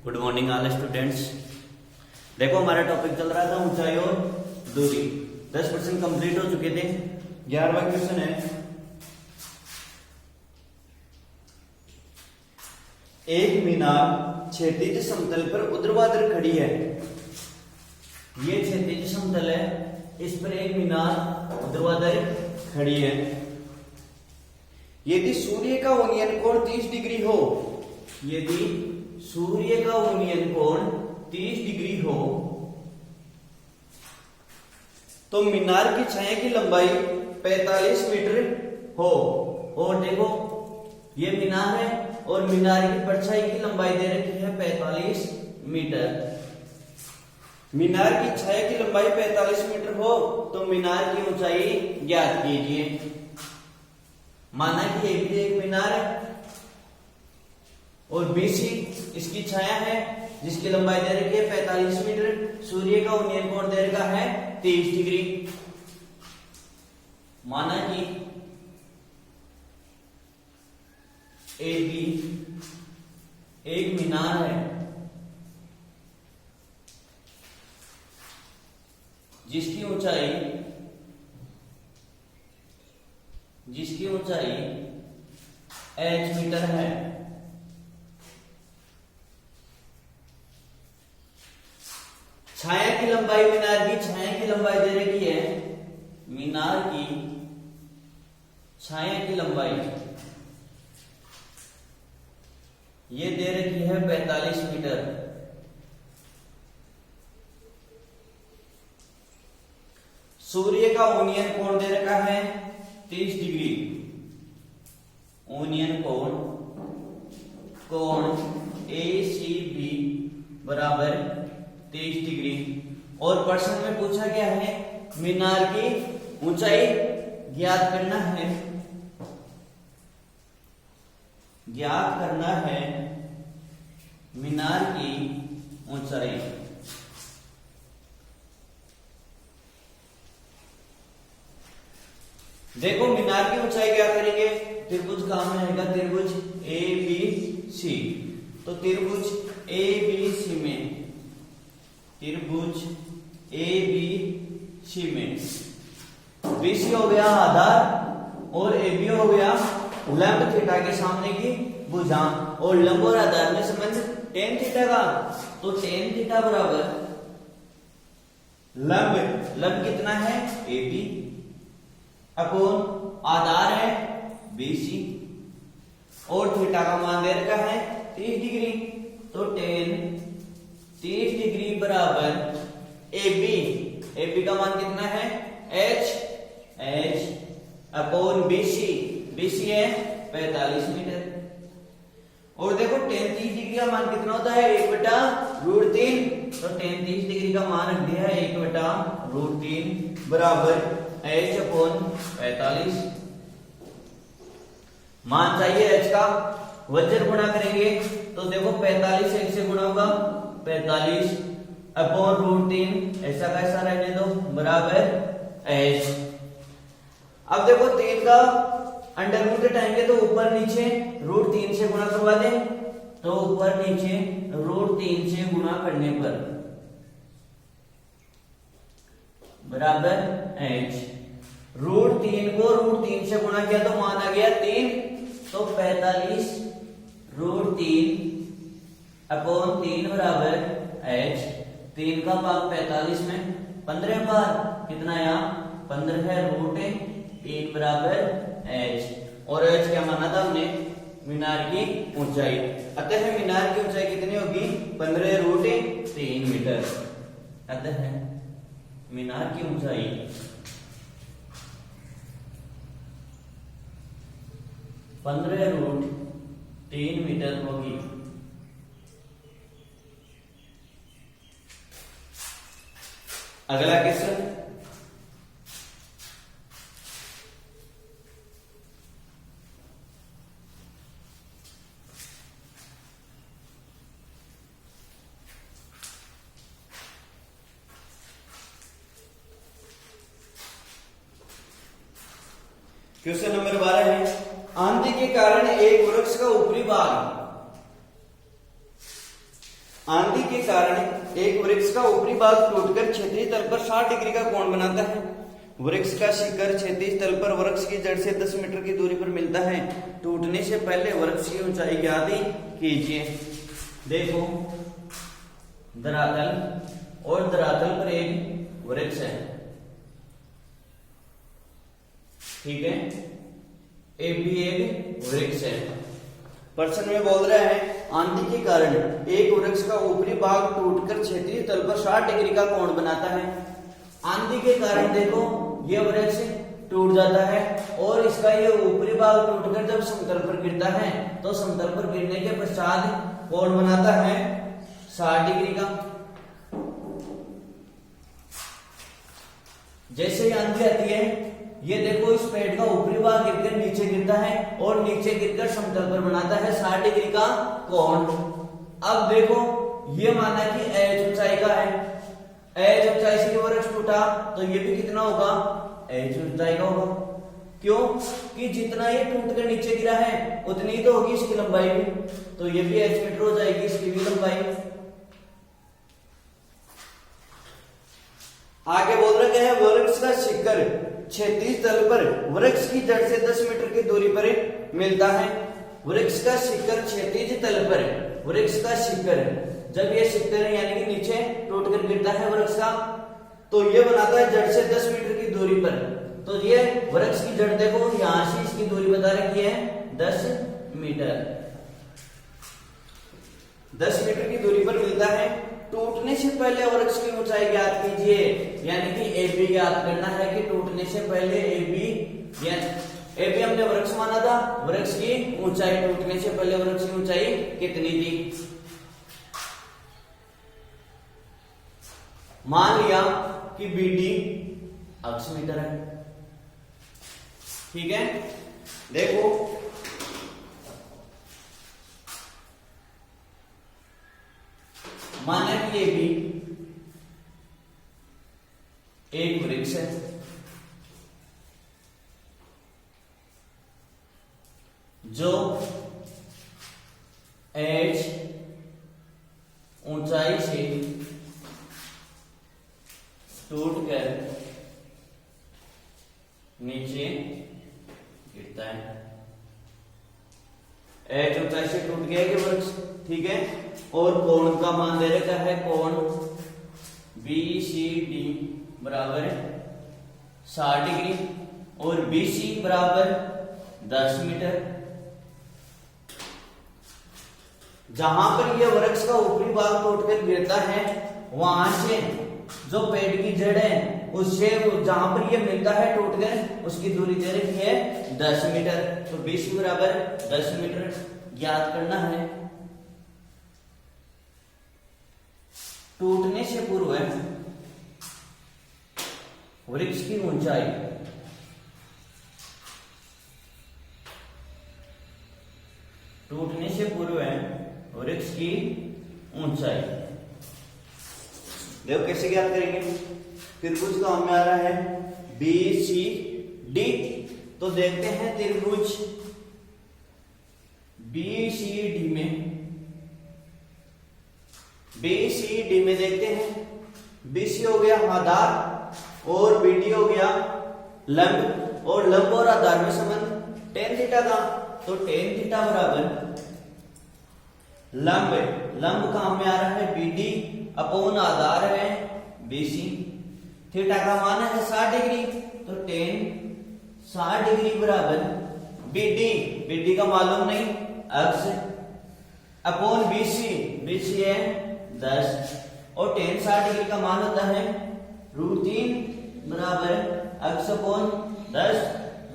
Good morning all students. देखो हमारा topic चल रहा था ऊंचाई और दूरी। 10% कंप्लीट हो चुके थे। 11वां क्वेश्चन है, एक मीनार क्षैतिज समतल पर ऊर्ध्वाधर खड़ी है। ये क्षैतिज समतल है, इस पर एक मीनार ऊर्ध्वाधर खड़ी है। यदि सूर्य का ओनियन कोण 30 डिग्री हो, यदि सूर्य का ओनियन कोण 30 डिग्री हो तो मीनार की छाया की लंबाई 45 मीटर हो। और देखो ये मीनार है और मीनार की परछाई की लंबाई दे रखी है 45 मीटर। मीनार की छाया की लंबाई 45 मीटर हो तो मीनार की ऊंचाई ज्ञात कीजिए। माना कि ये भी एक मीनार है और बीसी इसकी छाया है जिसकी लंबाई दे रखी है 45 मीटर। सूर्य का ओनियन कोण दे रखा है 30 डिग्री। माना कि AB एक मीनार है जिसकी ऊंचाई h मीटर है। छाया की लंबाई, मीनार की छाया की लंबाई दे रखी है, मीनार की छाया की लंबाई ये दे रखी है 45 मीटर। सूर्य का ओनियन कोण दे रखा है 30 डिग्री। ओनियन कोण ACB बराबर 30 डिग्री। और प्रश्न में पूछा गया है मीनार की ऊंचाई ज्ञात करना है। मीनार की ऊंचाई। देखो मीनार की ऊंचाई क्या करेंगे, त्रिभुज काम में आएगा त्रिभुज ABC। तो त्रिभुज ABC में BC हो गया आधार और AB हो गया लंब थीटा के सामने की भुजा। और लंब और आधार में संबंध tan थीटा का, तो tan थीटा बराबर लंब कितना है AB अपोन आधार है BC और थीटा का मान दे रखा है 30 डिग्री। तो tan 30 डिग्री बराबर AB का मान कितना है H अपोन BC है 45 मीटर। और देखो tan 30 डिग्री का मान कितना होता है 1/√3। तो tan 30 डिग्री का मान रख दिया है 1/√3 बराबर H अपोन 45। मान चाहिए H का, वज्र गुणा करेंगे तो देखो 45 1 से गुणा होगा 45 अपोन √3 ऐसा कैसा रहने दो बराबर H। अब देखो 3 का अंडर रूट हटाएंगे तो ऊपर नीचे √3 से गुणा करवा दें, तो ऊपर नीचे √3 से गुणा करने पर बराबर H। √3 को √3 से गुणा किया तो मान आ गया 3। तो 45 √3 अपोन 3 बराबर H। 3 का भाग 45 में 15 बार कितना यहाँ 15 है √3 बराबर H। और H क्या माना था हमने मीनार की ऊंचाई। अतः मीनार की ऊंचाई कितनी होगी 15√3 मीटर। अतः मीनार की ऊंचाई 15√3 मीटर होगी। अगला क्वेश्चन, क्वेश्चन नंबर 12 है, आंधी के कारण एक वृक्ष का ऊपरी भाग आंधी के कारण एक वृक्ष का ऊपरी भाग टूटकर क्षैतिज तल पर 60 डिग्री का कोण बनाता है। वृक्ष का शिखर क्षैतिज तल पर वृक्ष की जड़ से 10 मीटर की दूरी पर मिलता है। टूटने से पहले वृक्ष की ऊंचाई ज्ञात कीजिए। देखो धरातल और धरातल पर एक वृक्ष है, ठीक है, ए भी एक वृक्ष है। प्रश्न में बोल रहा है आंधी के कारण एक वृक्ष का ऊपरी भाग टूटकर क्षैतिज तल पर 60 डिग्री का कोण बनाता है। आंधी के कारण देखो ये वृक्ष टूट जाता है और इसका ये ऊपरी भाग टूटकर जब समतल पर गिरता है तो समतल पर गिरने के पश्चात कोण बनाता है 60 डिग्री का। जैसे ही आंधी आती है ये देखो इस पेड़ का ऊपरी भाग गिरकर नीचे गिरता है और नीचे गिरकर समतल पर बनाता है 60 डिग्री का कोण। अब देखो ये माना कि एच ऊंचाई का है, एच ऊंचाई से वृक्ष टूटा तो ये भी कितना होगा, एच ऊंचाई का होगा। क्यों कि जितना ये टूट कर नीचे गिरा है उतनी तो होगी इसकी लंबाई भी, तो ये भी एच मीटर हो जाएगी इसकी भी लंबाई। आगे बोल रहे हैं वृक्ष का शिखर क्षैतिज तल पर वृक्ष की जड़ से 10 मीटर की दूरी पर मिलता है। वृक्ष का शिखर क्षैतिज तल पर, वृक्ष का शिखर जब ये शिखर यानी कि नीचे टूट कर गिरता है वृक्ष का तो ये बनाता है जड़ से 10 मीटर की दूरी पर। तो ये वृक्ष की जड़ देखो यहां से इसकी दूरी बता रखी है 10 मीटर, 10 मीटर की दूरी पर मिलता है। टूटने से पहले वृक्ष की ऊंचाई ज्ञात कीजिए, यानी कि ए बी ज्ञात करना है कि टूटने से पहले ए बी हमने वृक्ष माना था, वृक्ष की ऊंचाई टूटने से पहले वृक्ष की ऊंचाई कितनी थी। मान लिया कि बी डी अक्ष मीटर है, ठीक है। देखो माना कि ये भी एक वृक्ष है, जो एच ऊंचाई से टूटकर नीचे गिरता है। एच ऊंचाई से टूट गया कि वृक्ष, ठीक है। और कोण का मान दे रखा है, कोण बी सी डी बराबर 60 डिग्री और बी सी बराबर 10 मीटर। जहां पर यह वृक्ष का ऊपरी भाग टूटकर गिरता है वहां से जो पेड़ की जड़ है उससे जहां पर यह मिलता है टूटकर उसकी दूरी दे रखी है 10 मीटर। तो बी सी बराबर 10 मीटर ज्ञात करना है। टूटने से पूर्व वृक्ष की ऊंचाई, टूटने से पूर्व वृक्ष की ऊंचाई देखो कैसे ज्ञात करेंगे। त्रिभुज का हमें आ रहा है बी सी डी, तो देखते हैं त्रिभुज बी सी डी में, बी सी डी में देखते हैं बी सी हो गया आधार और बी डी हो गया लंब, और लंब और आधार में संबंध टेन थीटा का, तो टेन थीटा बराबर लंब, लंब का हमें आ रहा है बी डी अपॉन आधार है बी सी। थीटा का मान है 60 डिग्री, तो टेन 60 डिग्री बराबर बी डी का मालूम नहीं अक्ष अपॉन बी सी है 10 और टेन 60 डिग्री का मान होता है √3 बराबर अक्ष अपॉन 10।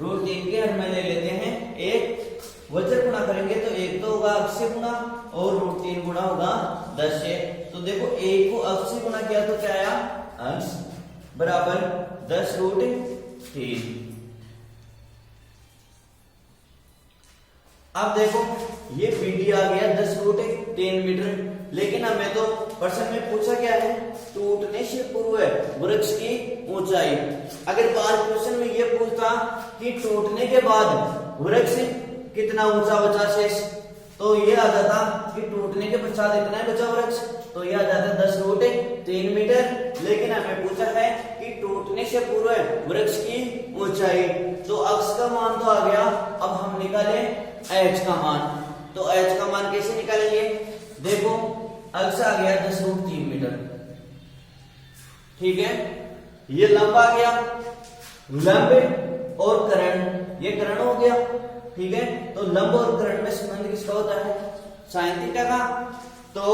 √3 के हर में ले लेते हैं एक, वज्र गुणा करेंगे तो एक तो होगा अक्ष से गुणा और √3 गुणा होगा 10 से। तो देखो एक को अक्ष से गुणा किया तो क्या आया अंश बराबर 10√3। अब देखो ये बीडी आ गया 10√3 मीटर, लेकिन हमें तो प्रश्न में पूछा क्या है, टूटने से पूर्व वृक्ष की ऊंचाई। अगर बार क्वेश्चन में ये पूछता कि टूटने के बाद वृक्ष कितना ऊंचा बचा शेष, तो ये आ जाता कि टूटने के पश्चात इतना ही बचा वृक्ष, तो ये आ जाता 10√3 मीटर। लेकिन हमें पूछा है कि टूटने से पूर्व वृक्ष की ऊंचाई, तो अक्ष का मान तो आ गया, अब हम निकाले एच का मान। तो एच का मान कैसे निकालेंगे, देखो अक्ष आ गया 10√3 मीटर, ठीक है। ये लंब आ गया, लंब और कर्ण, ये कर्ण हो गया, ठीक है। तो लंब और कर्ण में संबंध किसका होता है, साइन थीटा का। तो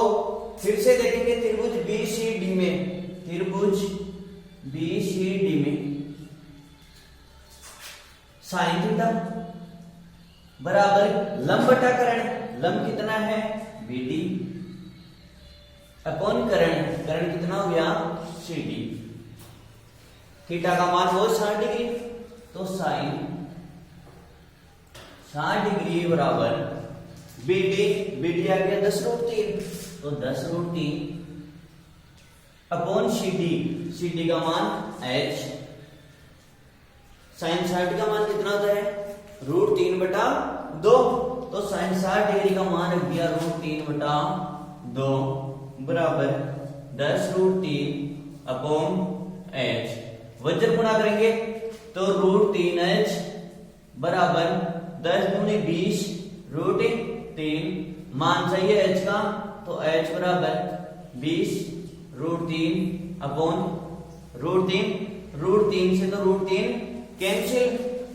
फिर से देखेंगे त्रिभुज BCD में, त्रिभुज BCD में साइन थीटा बराबर लंब बटा कर्ण, लंब कितना है BD अपॉन कर्ण, कर्ण कितना हो गया CD। थीटा का मान हो 60 डिग्री, तो साइन 60 डिग्री बराबर BD आ गया 10√3, तो 10√3 अपॉन CD का मान H। साइन 60 का मान कितना होता है √3/2, तो साइन 60 डिग्री का मान रख दिया √3/2 बराबर 10√3 अपॉन H। वज्र गुणा करेंगे तो √3H बराबर 10 दूनी 20 √3, मान चाहिए H का, तो H बराबर 20 √3 अपॉन √3 से तो √3 कैंसिल,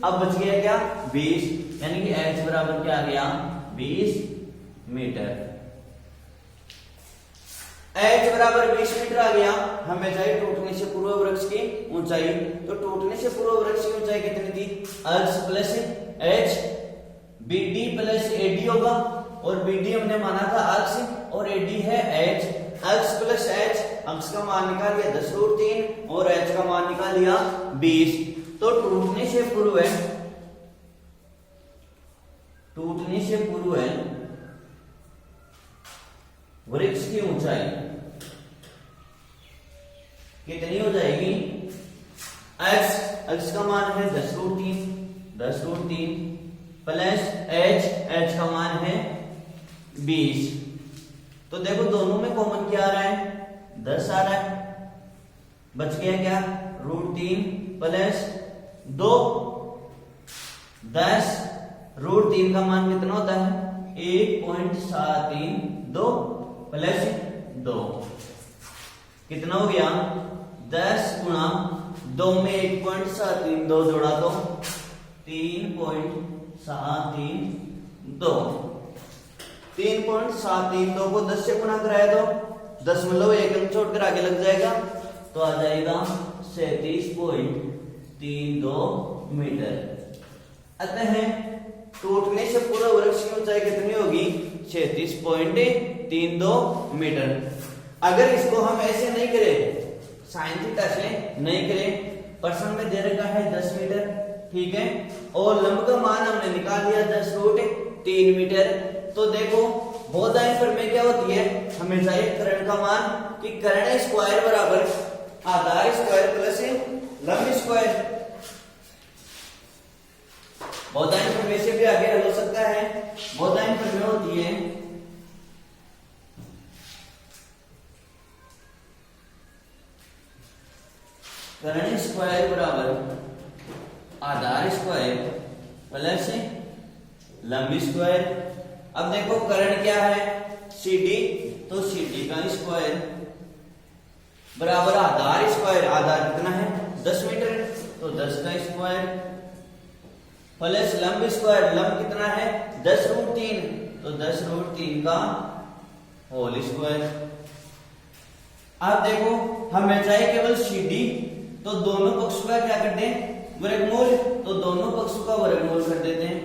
अब बच गया क्या 20, यानी कि H बराबर क्या आ गया 20 मीटर। H बराबर 20 मीटर आ गया। हमें चाहिए टूटने से पूर्व वृक्ष की ऊंचाई, तो टूटने से पूर्व वृक्ष की ऊंचाई कितनी थी, अक्ष plus H, BD plus AD होगा, और BD हमने माना था अक्ष और AD है H। अक्ष प्लस H, अक्ष का मान निकाल लिया 10√3 और H का मान निकाल लिया 20। तो टूटने से पूर्व वृक्ष की ऊंचाई कितनी हो जाएगी, x का मान है 10√3 प्लस h का मान है 20। तो देखो दोनों में कॉमन क्या आ रहा है 10 आ रहा है, बच गया क्या √3 प्लस 2 10, √3 का मान कितना होता है 1.732 प्लस 2, कितना हो गया 10 गुणा 2 में 1.732 जोड़ा तो 3.732 को 10 से गुणा कराया तो 0.1 अंक छोड़कर आगे लग जाएगा, तो आ जाएगा 37.32 मीटर। अतः टूटने से पूरा वृक्ष की ऊंचाई कितनी होगी 36.32 मीटर। अगर इसको हम ऐसे नहीं करें, साइन थीटा से नहीं करें, प्रश्न में दे रखा है 10 मीटर, ठीक है, और लंब का मान हमने निकाल लिया 10√3 मीटर। तो देखो बहुधायन प्रमेय क्या होती है, हमें चाहिए कर्ण का मान, कि कर्ण स्क्वायर बराबर आधार स्क्वायर प्लस लंब स्क्वायर। बहुधायन प्रमेय से भी आगे हल हो सकता है। बहुधायन प्रमेय होती है कर्ण स्क्वायर बराबर आधार स्क्वायर प्लस लंब स्क्वायर। अब देखो कर्ण क्या है CD, तो CD का स्क्वायर बराबर आधार स्क्वायर, आधार कितना है 10 मीटर, तो 10 का स्क्वायर प्लस लंब स्क्वायर, लंब कितना है 10√3, तो 10√3 का होल स्क्वायर। अब देखो हमें चाहिए केवल CD, तो दोनों पक्षों का क्या कर दें वर्गमूल, तो दोनों पक्षों का वर्गमूल कर देते हैं,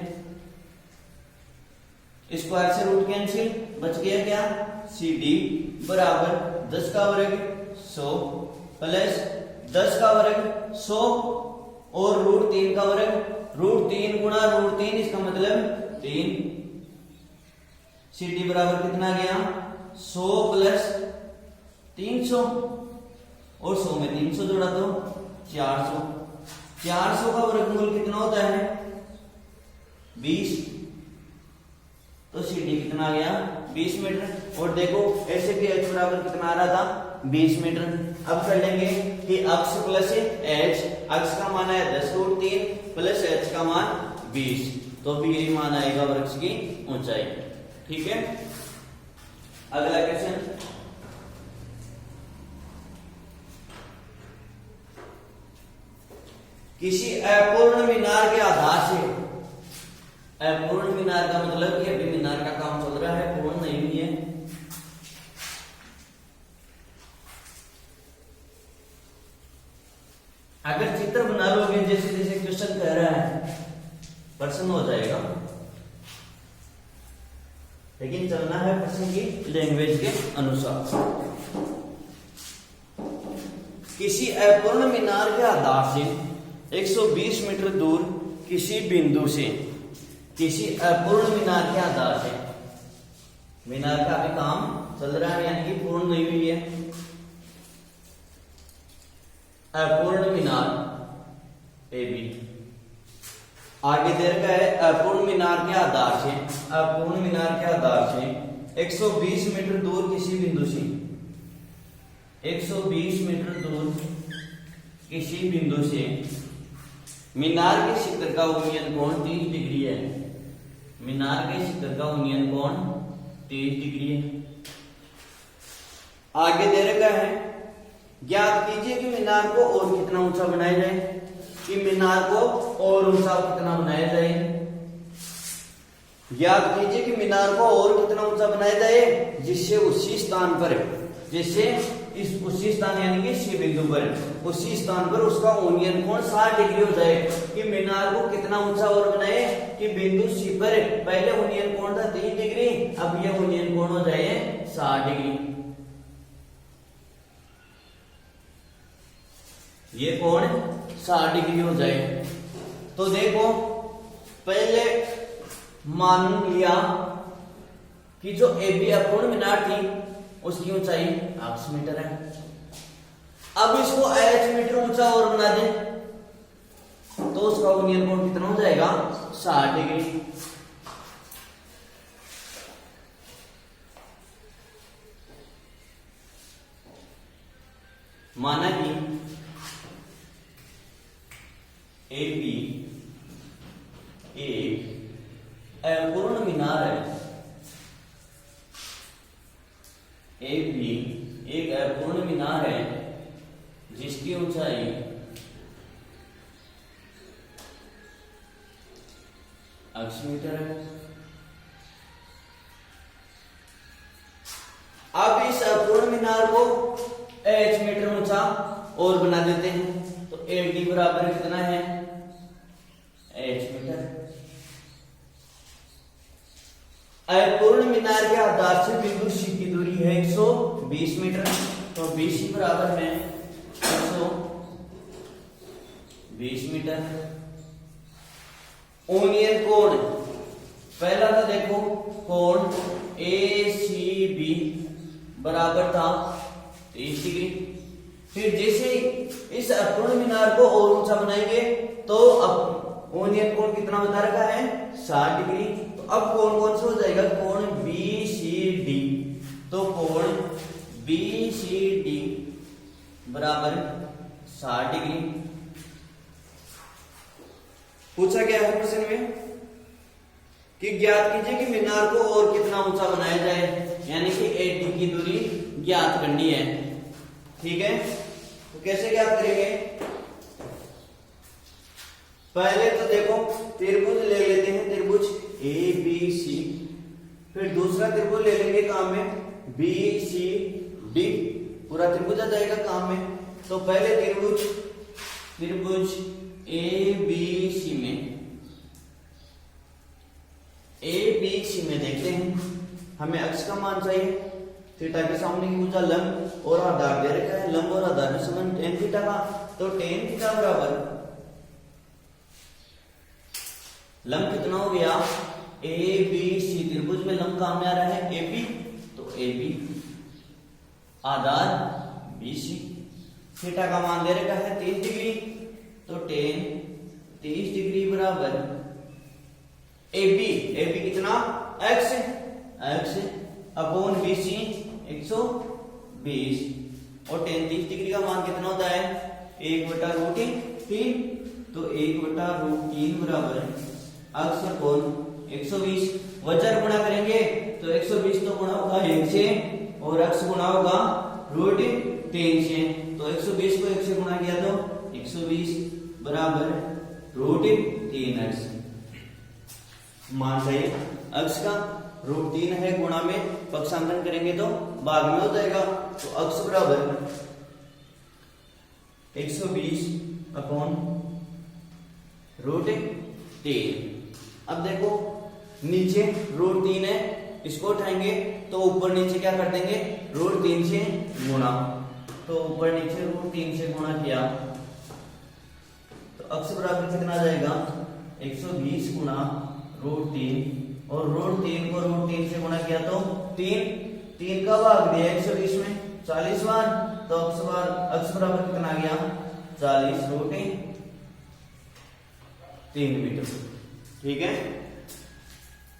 स्क्वायर से रूट कैंसिल, बच गया क्या CD बराबर 10 का वर्ग 100 प्लस 10 का वर्ग 100 और √3 का वर्ग, √3 गुणा √3 इसका मतलब 3। CD बराबर कितना गया 100 प्लस 300 और 100 में 300 जोड़ा तो 400। 400 का वर्गमूल कितना होता है 20, तो सी डी कितना आ गया 20 मीटर। और देखो ऐसे भी एच बराबर कितना आ रहा था 20 मीटर। अब कर लेंगे कि अक्ष प्लस एच, अक्ष का मान है 10√3 प्लस एच का मान 20, तो भी यही मान आएगा वृक्ष की ऊंचाई। ठीक है, अगला क्वेश्चन, किसी अपूर्ण मीनार के आधार से, अपूर्ण मीनार का मतलब कि अभी मीनार का काम चल रहा है, पूर्ण नहीं हुई है। अगर चित्र बना लोगे जैसे जैसे क्वेश्चन कह रहा है प्रश्न हो जाएगा, लेकिन चलना है प्रश्न की लैंग्वेज के अनुसार। किसी अपूर्ण मीनार के आधार से 120 मीटर दूर किसी बिंदु से, किसी अपूर्ण मीनार के आधार से, मीनार का अभी काम चल रहा है यानी कि पूर्ण नहीं हुई है। अपूर्ण मीनार ए बी, आगे दे रखा है अपूर्ण मीनार के आधार से, अपूर्ण मीनार के आधार से 120 मीटर दूर किसी बिंदु से, 120 मीटर दूर किसी बिंदु से मीनार के शिखर का उन्नयन कोण 30 डिग्री है। मीनार के शिखर का उन्नयन कोण 30 डिग्री है। आगे दे रखा है ज्ञात कीजिए कि मीनार को और कितना ऊंचा बनाया जाए, कि मीनार को और ऊंचा कितना बनाया जाए। ज्ञात कीजिए कि मीनार को और कितना ऊंचा बनाया जाए जिससे उसी स्थान पर, जिससे इस उसी स्थान यानी कि सी बिंदु पर, उसी स्थान पर उसका उन्नयन कोण 60 डिग्री हो जाए। कि मीनार को कितना ऊंचा और बनाए कि बिंदु सी पर पहले उन्नयन कोण था 30 डिग्री, अब यह उन्नयन कोण हो जाए 60 डिग्री। ये कोण 60 डिग्री हो जाए। तो देखो पहले मान लिया कि जो एबी अपूर्ण मीनार थी उसकी ऊंचाई 800 मीटर है। अब इसको एच मीटर ऊंचा और बना दें तो उसका उन्नयन कोण कितना हो जाएगा 60 डिग्री। माना कि ए बी एक अपूर्ण मीनार है, ए बी एक अपूर्ण मीनार है जिसकी ऊंचाई अक्ष मीटर है। अब इस अपूर्ण मीनार को एच मीटर ऊंचा और बना देते हैं तो ए डी बराबर कितना है एच मीटर। अपूर्ण मीनार के आधार से बिंदु सी की दूरी है 120 मीटर, तो बीसी बराबर है 120 मीटर। उन्नयन कोण पहला था, देखो कोण ए सी बी बराबर था 30 डिग्री। फिर जैसे इस अपूर्ण मीनार को और ऊंचा बनाएंगे तो अब उन्नयन कोण कितना बता रखा है 60 डिग्री। तो अब कोण कौन सा हो जाएगा कोण बी सी डी, तो कोण बी सी डी बराबर 60 डिग्री। पूछा गया है प्रश्न में कि ज्ञात कीजिए कि मीनार को और कितना ऊंचा बनाया जाए, यानी कि ए डी की दूरी ज्ञात करनी है। ठीक है, तो कैसे ज्ञात करेंगे? पहले तो देखो त्रिभुज ले लेते हैं, त्रिभुज ए बी सी, फिर दूसरा त्रिभुज ले लेंगे काम में बी सी डी, पूरा त्रिभुज आ जाएगा काम में। तो पहले त्रिभुज ए बी सी में देखते हैं, हमें अक्ष का मान चाहिए, थीटा के सामने की भुजा लंब और आधार दे रखा है, लंब और आधार में संबंध tan थीटा का, तो tan थीटा बराबर लंब कितना हो गया ए बी सी, त्रिभुज में लंब काम में आ रहा है ए बी, तो ए बी आधार बी सी, थीटा का मान दे रखा है 30 डिग्री, तो tan 30 डिग्री बराबर ए बी कितना x अपॉन BC 120 और tan 30 डिग्री का मान कितना होता है 1/√3 तो 1/√3 बराबर x अपॉन 120 वजर गुणा करेंगे तो 120 तो गुणा होगा 1 से और x गुणा होगा √3 से तो 120 को 1 से गुणा किया तो 120 बराबर √3x मान चाहिए x का √3 है गुणा में पक्षांतरण करेंगे तो भाग में हो जाएगा तो x बराबर 120 अपॉन √3। अब देखो नीचे √3 है इसको उठाएंगे तो ऊपर नीचे क्या कर देंगे √3 से गुणा तो ऊपर नीचे √3 से गुणा किया तो x बराबर कितना आ जाएगा 120 गुणा √3 और √3 को √3 से गुणा किया तो 3 का भाग दिया 120 में 40 बार तो x बराबर कितना आ गया 40√3 मीटर। ठीक है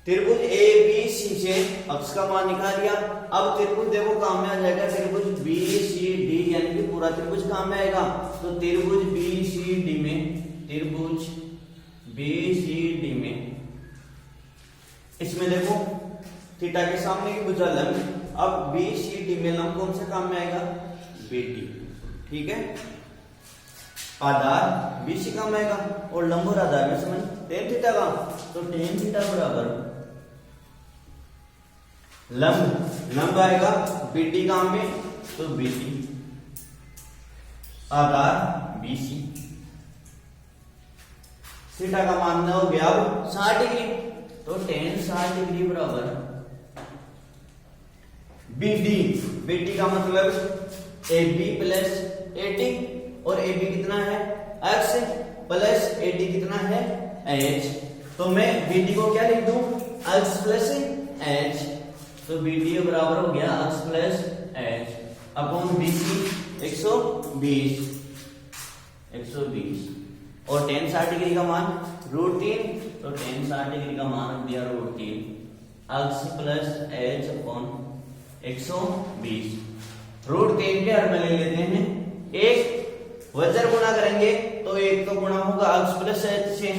त्रिभुज ABC से x का मान निकाल दिया। अब त्रिभुज देखो काम में आ जाएगा त्रिभुज BCD यानी कि पूरा त्रिभुज काम में आएगा तो त्रिभुज BCD में इसमें देखो थीटा के सामने की भुजा लंब अब BCD में लंब कौन सा काम में आएगा BD। ठीक है आधार BC काम में आएगा और लंब और आधार में संबंध tan थीटा का तो tan थीटा बराबर लंब आएगा BD काम में तो BD आधार BC थीटा का मान हो गया 60 डिग्री तो tan 60 डिग्री बराबर BD का मतलब AB प्लस AD और AB कितना है x प्लस AD कितना है h तो मैं BD को क्या लिख दूं x प्लस h तो BD बराबर हो गया x plus h upon BC 120 और tan 60 डिग्री का मान √3 तो tan 60 डिग्री का मान रख दिया √3 x प्लस h अपॉन 120 √3 के हर में ले लेते हैं एक वजर गुणा करेंगे तो एक तो गुणा होगा x प्लस h से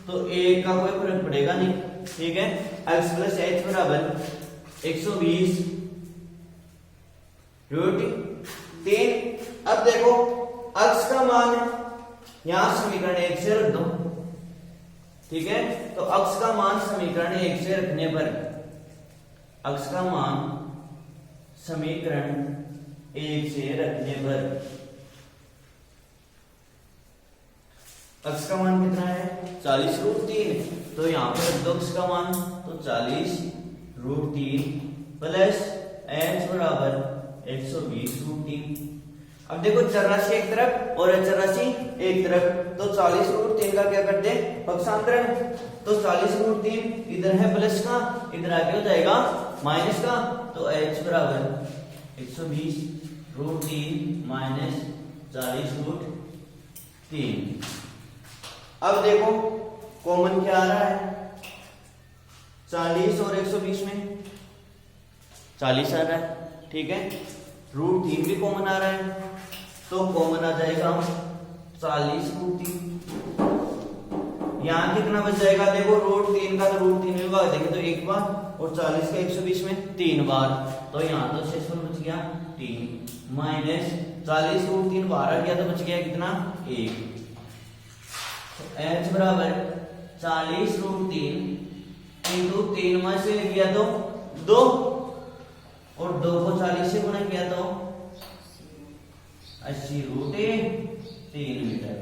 तो एक का कोई फर्क पड़ेगा नहीं। ठीक है x प्लस h बराबर 120 √3। अब देखो x का मान यहां समीकरण 1 से रख दो। ठीक है तो x का मान समीकरण 1 से रखने पर x का मान समीकरण 1 से रखने पर x का मान कितना है 40√3 तो यहां पर रख दो x का मान तो 40√3 प्लस h बराबर 120√3। अब देखो चरराशि एक तरफ और चरराशि एक तरफ तो 40√3 का क्या करते हैं पक्षांतरण तो 40√3 इधर है प्लस का इधर आगे हो जाएगा माइनस का तो h बराबर 120√3 माइनस 40√3। अब देखो कॉमन क्या आ रहा है 40 और 120 में 40 आ रहा है। ठीक है √3 भी कॉमन आ रहा है तो कॉमन आ जाएगा 40√3 यहां कितना बच जाएगा देखो √3 का तो √3 में भाग देंगे तो एक बार और 40 का 120 में 3 बार तो यहां तो शेषफल बच गया 3 माइनस 40√3 बाहर आ गया तो बच गया कितना 1 तो h बराबर 40√3 इंटू 3 में से लिया तो 2 और 2 को 40 से गुणा किया तो 80√3 मीटर।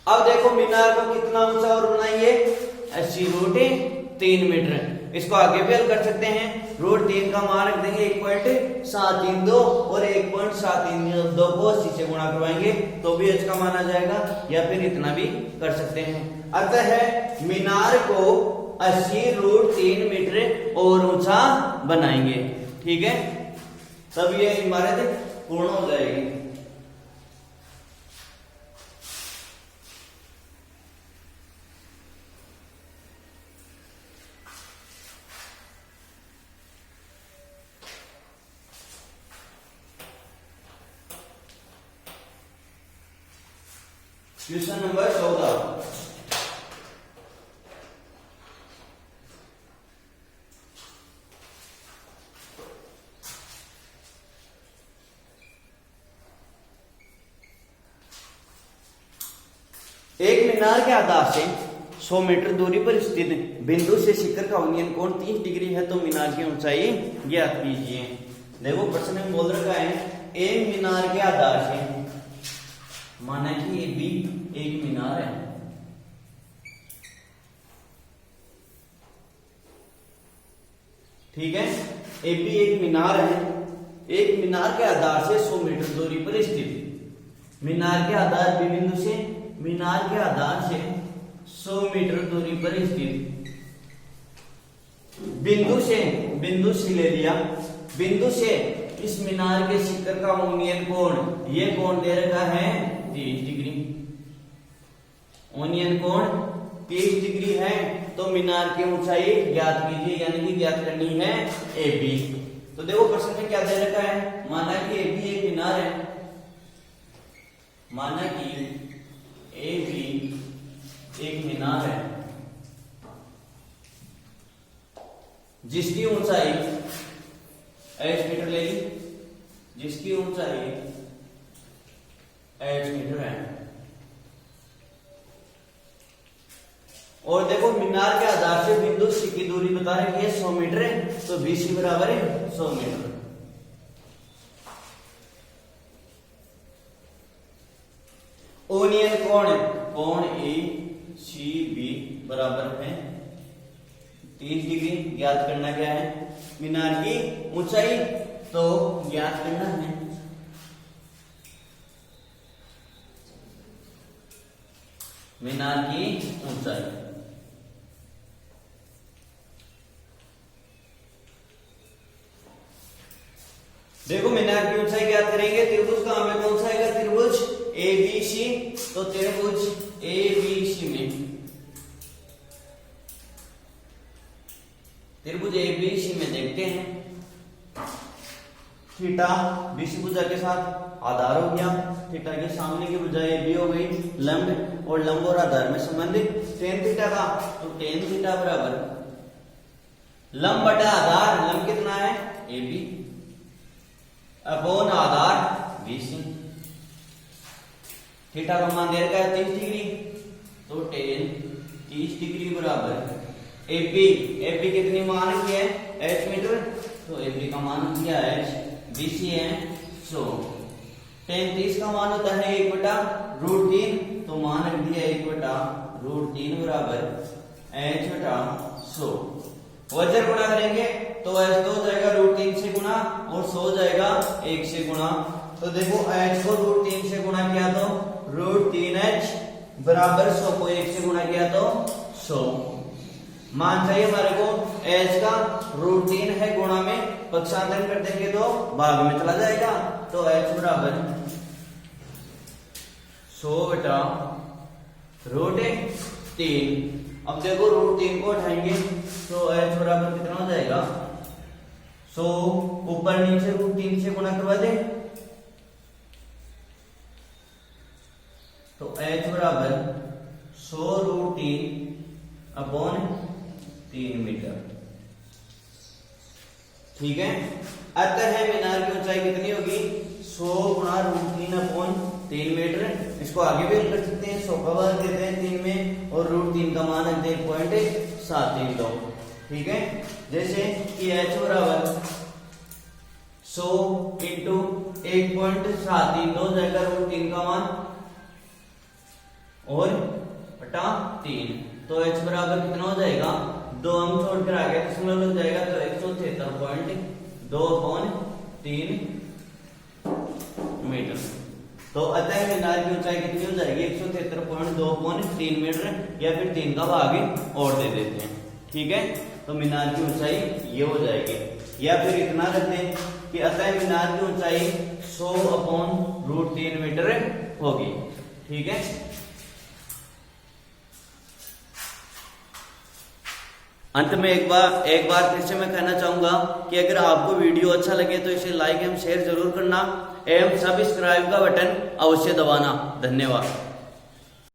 अब देखो मीनार को कितना ऊंचा और बनाइए 80√3 मीटर। इसको आगे भी हल कर सकते हैं √3 का मान रख देंगे 1.732 और 1.732 को 80 से गुणा करवाएंगे तो भी h का मान आ जाएगा या फिर इतना भी कर सकते हैं। अतः मीनार को 80√3 मीटर और ऊंचा बनाएंगे। ठीक है तब ये इमारत पूर्ण हो जाएगी। Question number 14। एक मीनार के आधार से 100 मीटर दूरी पर स्थित बिंदु से शिखर का उन्नयन कोण 30 डिग्री है, तो मीनार की ऊंचाई ज्ञात कीजिए। देखो प्रश्न में बोल रखा है एक मीनार के आधार से, माना कि ये भी एक मीनार है, ठीक है, ये भी एक मीनार है। एक मीनार के आधार से 100 मीटर दूरी पर स्थित, मीनार के आधार बी बिंदु से, मीनार के आधार से 100 मीटर दूरी पर स्थित बिंदु से ले लिया, बिंदु से इस मीनार के शिखर का उन्नयन कोण, ये कोण दे रखा है 30 डिग्री, उन्नयन कोण 30 डिग्री है, तो मीनार की ऊंचाई ज्ञात कीजिए, यानी कि ज्ञात करनी है ए बी। तो देखो प्रश्न में क्या दे रखा है, माना कि ए बी एक मीनार है, माना कि ए बी एक मीनार है जिसकी ऊंचाई h मीटर ले ली, जिसकी ऊंचाई h मीटर है। और देखो मीनार के आधार से बिंदु सी की दूरी बता रही है 100 मीटर है, तो BC बराबर है 100 मीटर। ओनियन कोण ACB बराबर है 30 डिग्री। ज्ञात करना क्या है, मीनार की ऊंचाई, तो ज्ञात करना है मीनार की ऊंचाई। देखो मीनार की ऊंचाई ज्ञात करेंगे, त्रिभुज का हमें कौन सा आएगा, त्रिभुज ABC, तो त्रिभुज ABC में, त्रिभुज ABC में देखते हैं, थीटा BC भुजा के साथ आधार हो गया, थीटा के सामने की भुजा AB हो गई, लंब और लंब और आधार में संबंधित टेन थीटा का, तो टेन थीटा बराबर लंब बटा आधार, लंब कितना है AB अपॉन आधार BC, थीटा का मान दे रखा है 30 डिग्री, तो टेन 30 डिग्री बराबर AB कितनी मान की है h मीटर, तो AB का मान किया h, BC है 100, टेन 30 का मान होता है 1/√3, तो मान रख दिया 1/√3 बराबर h बटा 100। वजन गुणा करेंगे तो h तो हो जाएगा √3 से गुणा और 100 हो जाएगा 1 से गुणा, तो देखो h को √3 से गुणा किया तो √3h बराबर 100 को 1 से गुणा किया तो 100। मान चाहिए हमारे को h का √3 है, गुणा में पक्षांतर कर देंगे तो भाग में चला जाएगा, तो h बराबर 100 बटा √3। अब देखो √3 को उठाएंगे तो h बराबर कितना हो जाएगा 100, ऊपर नीचे √3 से गुणा करवा दे, तो h बराबर 100√3 अपॉन 3 मीटर, ठीक है। अतः मीनार की ऊंचाई कितनी होगी 100 गुणा √3 अपॉन 3 मीटर। इसको आगे भी कर सकते हैं, 100 का वर्ग देते हैं 3 में और √3 का मान है 1.732, ठीक है। जैसे कि h बराबर 100 इंटू 1.732 जाएगा √3 का मान और बटा 3, तो h बराबर कितना हो जाएगा, 2 हम छोड़कर आ गए दशमलव लग जाएगा, तो 173.2/3 मीटर। तो अतः मीनार की ऊंचाई कितनी हो जाएगी 173.2/3 मीटर, या फिर 3 का भाग और दे देते हैं, ठीक है। तो मीनार की ऊंचाई ये हो जाएगी, या फिर इतना करते हैं कि अतः मीनार की ऊंचाई 100/√3 मीटर होगी, ठीक है। अंत में एक बार फिर से मैं कहना चाहूंगा कि अगर आपको वीडियो अच्छा लगे तो इसे लाइक एवं शेयर जरूर करना एवं सब्सक्राइब का बटन अवश्य दबाना। धन्यवाद।